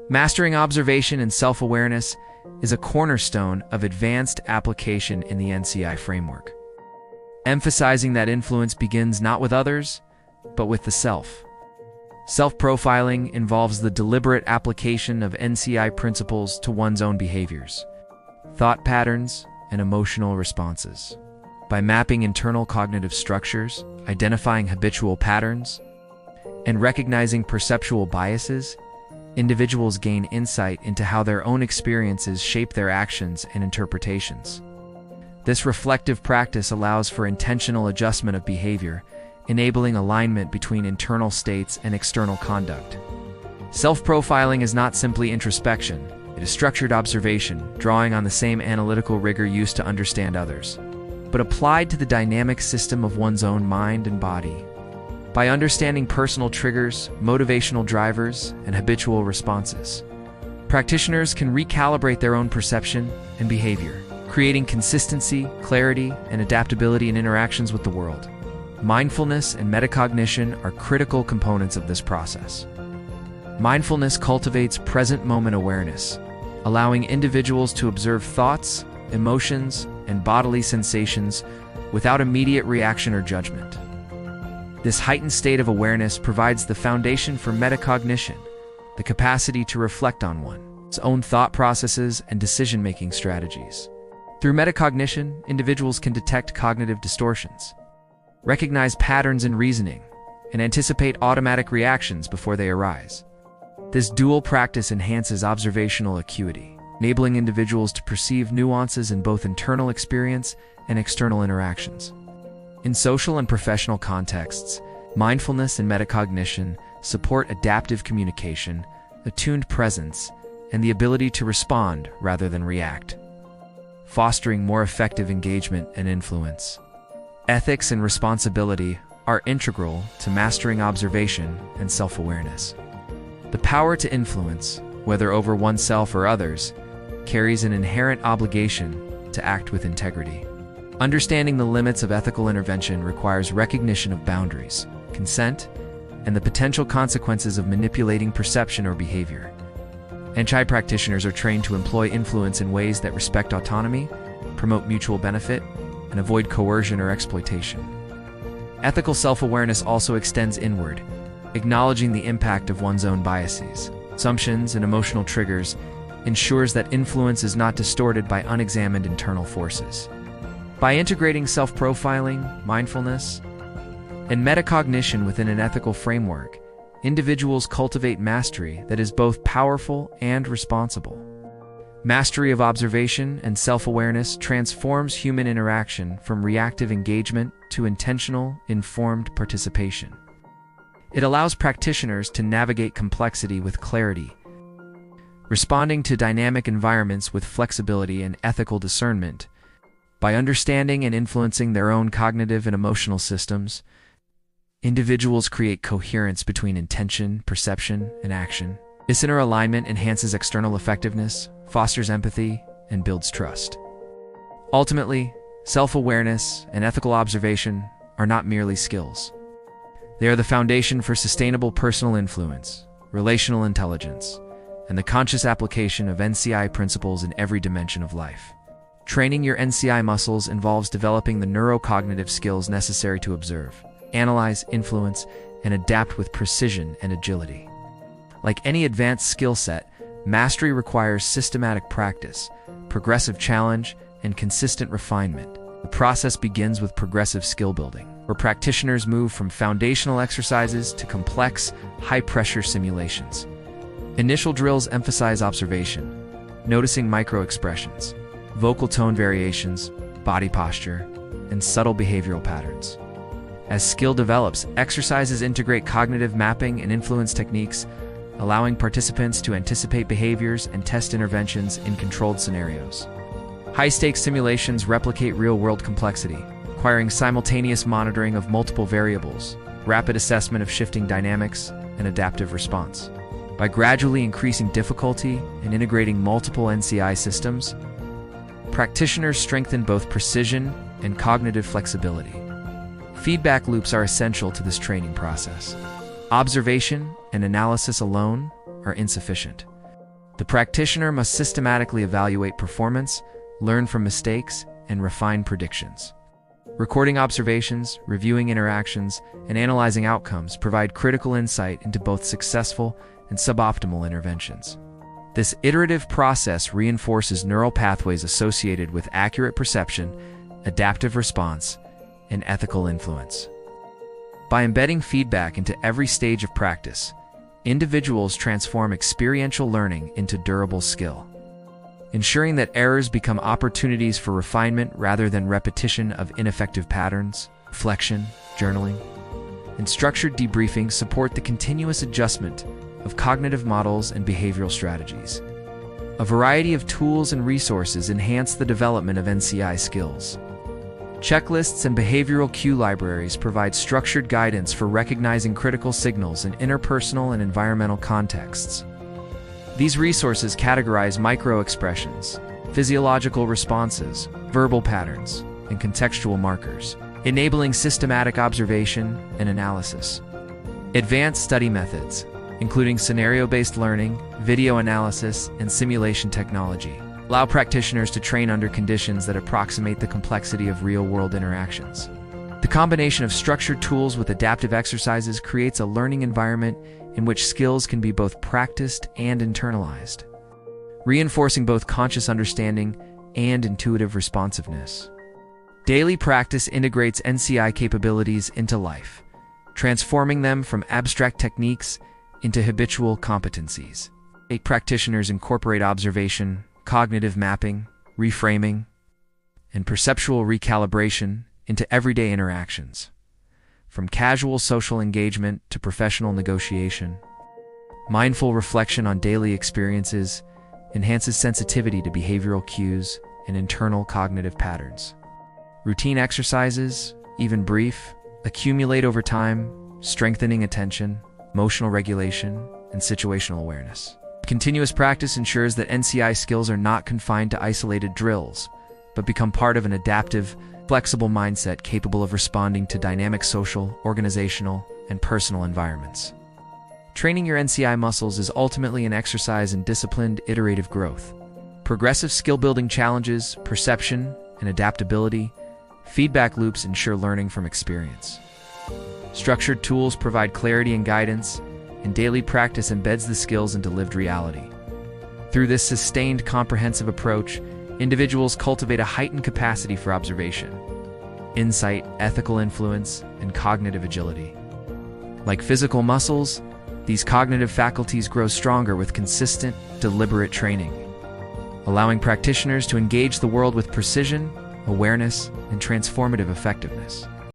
Mastering observation and self-awareness is a cornerstone of advanced application in the NCI framework, emphasizing that influence begins not with others, but with the self. Self-profiling involves the deliberate application of NCI principles to one's own behaviors, thought patterns, and emotional responses. By mapping internal cognitive structures, identifying habitual patterns, and recognizing perceptual biases, individuals gain insight into how their own experiences shape their actions and interpretations. This reflective practice allows for intentional adjustment of behavior, enabling alignment between internal states and external conduct. Self-profiling is not simply introspection, it is structured observation, drawing on the same analytical rigor used to understand others, but applied to the dynamic system of one's own mind and body. By understanding personal triggers, motivational drivers, and habitual responses, practitioners can recalibrate their own perception and behavior, creating consistency, clarity, and adaptability in interactions with the world. Mindfulness and metacognition are critical components of this process. Mindfulness cultivates present-moment awareness, allowing individuals to observe thoughts, emotions, and bodily sensations without immediate reaction or judgment. This heightened state of awareness provides the foundation for metacognition, the capacity to reflect on one's own thought processes and decision-making strategies. Through metacognition, individuals can detect cognitive distortions, recognize patterns in reasoning, and anticipate automatic reactions before they arise. This dual practice enhances observational acuity, enabling individuals to perceive nuances in both internal experience and external interactions. In social and professional contexts, mindfulness and metacognition support adaptive communication, attuned presence, and the ability to respond rather than react, fostering more effective engagement and influence. Ethics and responsibility are integral to mastering observation and self-awareness. The power to influence, whether over oneself or others, carries an inherent obligation to act with integrity. Understanding the limits of ethical intervention requires recognition of boundaries, consent, and the potential consequences of manipulating perception or behavior. NCI practitioners are trained to employ influence in ways that respect autonomy, promote mutual benefit, and avoid coercion or exploitation. Ethical self-awareness also extends inward, acknowledging the impact of one's own biases, assumptions, and emotional triggers ensures that influence is not distorted by unexamined internal forces. By integrating self-profiling, mindfulness, and metacognition within an ethical framework, individuals cultivate mastery that is both powerful and responsible. Mastery of observation and self-awareness transforms human interaction from reactive engagement to intentional, informed participation. It allows practitioners to navigate complexity with clarity, responding to dynamic environments with flexibility and ethical discernment. By understanding and influencing their own cognitive and emotional systems, individuals create coherence between intention, perception, and action. This inner alignment enhances external effectiveness, fosters empathy, and builds trust. Ultimately, self-awareness and ethical observation are not merely skills. They are the foundation for sustainable personal influence, relational intelligence, and the conscious application of NCI principles in every dimension of life. Training your NCI muscles involves developing the neurocognitive skills necessary to observe, analyze, influence, and adapt with precision and agility. Like any advanced skill set, mastery requires systematic practice, progressive challenge, and consistent refinement. The process begins with progressive skill building, where practitioners move from foundational exercises to complex, high-pressure simulations. Initial drills emphasize observation, noticing micro-expressions, vocal tone variations, body posture, and subtle behavioral patterns. As skill develops, exercises integrate cognitive mapping and influence techniques, allowing participants to anticipate behaviors and test interventions in controlled scenarios. High-stakes simulations replicate real-world complexity, requiring simultaneous monitoring of multiple variables, rapid assessment of shifting dynamics, and adaptive response. By gradually increasing difficulty and integrating multiple NCI systems, practitioners strengthen both precision and cognitive flexibility. Feedback loops are essential to this training process. Observation and analysis alone are insufficient. The practitioner must systematically evaluate performance, learn from mistakes, and refine predictions. Recording observations, reviewing interactions, and analyzing outcomes provide critical insight into both successful and suboptimal interventions. This iterative process reinforces neural pathways associated with accurate perception, adaptive response, and ethical influence. By embedding feedback into every stage of practice, individuals transform experiential learning into durable skill, ensuring that errors become opportunities for refinement rather than repetition of ineffective patterns. Reflection, journaling, and structured debriefing support the continuous adjustment of cognitive models and behavioral strategies. A variety of tools and resources enhance the development of NCI skills. Checklists and behavioral cue libraries provide structured guidance for recognizing critical signals in interpersonal and environmental contexts. These resources categorize micro-expressions, physiological responses, verbal patterns, and contextual markers, enabling systematic observation and analysis. Advanced study methods, including scenario-based learning, video analysis, and simulation technology, allow practitioners to train under conditions that approximate the complexity of real-world interactions. The combination of structured tools with adaptive exercises creates a learning environment in which skills can be both practiced and internalized, reinforcing both conscious understanding and intuitive responsiveness. Daily practice integrates NCI capabilities into life, transforming them from abstract techniques into habitual competencies. Practitioners incorporate observation, cognitive mapping, reframing, and perceptual recalibration into everyday interactions. From casual social engagement to professional negotiation, mindful reflection on daily experiences enhances sensitivity to behavioral cues and internal cognitive patterns. Routine exercises, even brief, accumulate over time, strengthening attention, emotional regulation, and situational awareness. Continuous practice ensures that NCI skills are not confined to isolated drills, but become part of an adaptive, flexible mindset capable of responding to dynamic social, organizational, and personal environments. Training your NCI muscles is ultimately an exercise in disciplined, iterative growth. Progressive skill-building challenges, perception, and adaptability, feedback loops ensure learning from experience. Structured tools provide clarity and guidance, and daily practice embeds the skills into lived reality. Through this sustained, comprehensive approach, individuals cultivate a heightened capacity for observation, insight, ethical influence, and cognitive agility. Like physical muscles, these cognitive faculties grow stronger with consistent, deliberate training, allowing practitioners to engage the world with precision, awareness, and transformative effectiveness.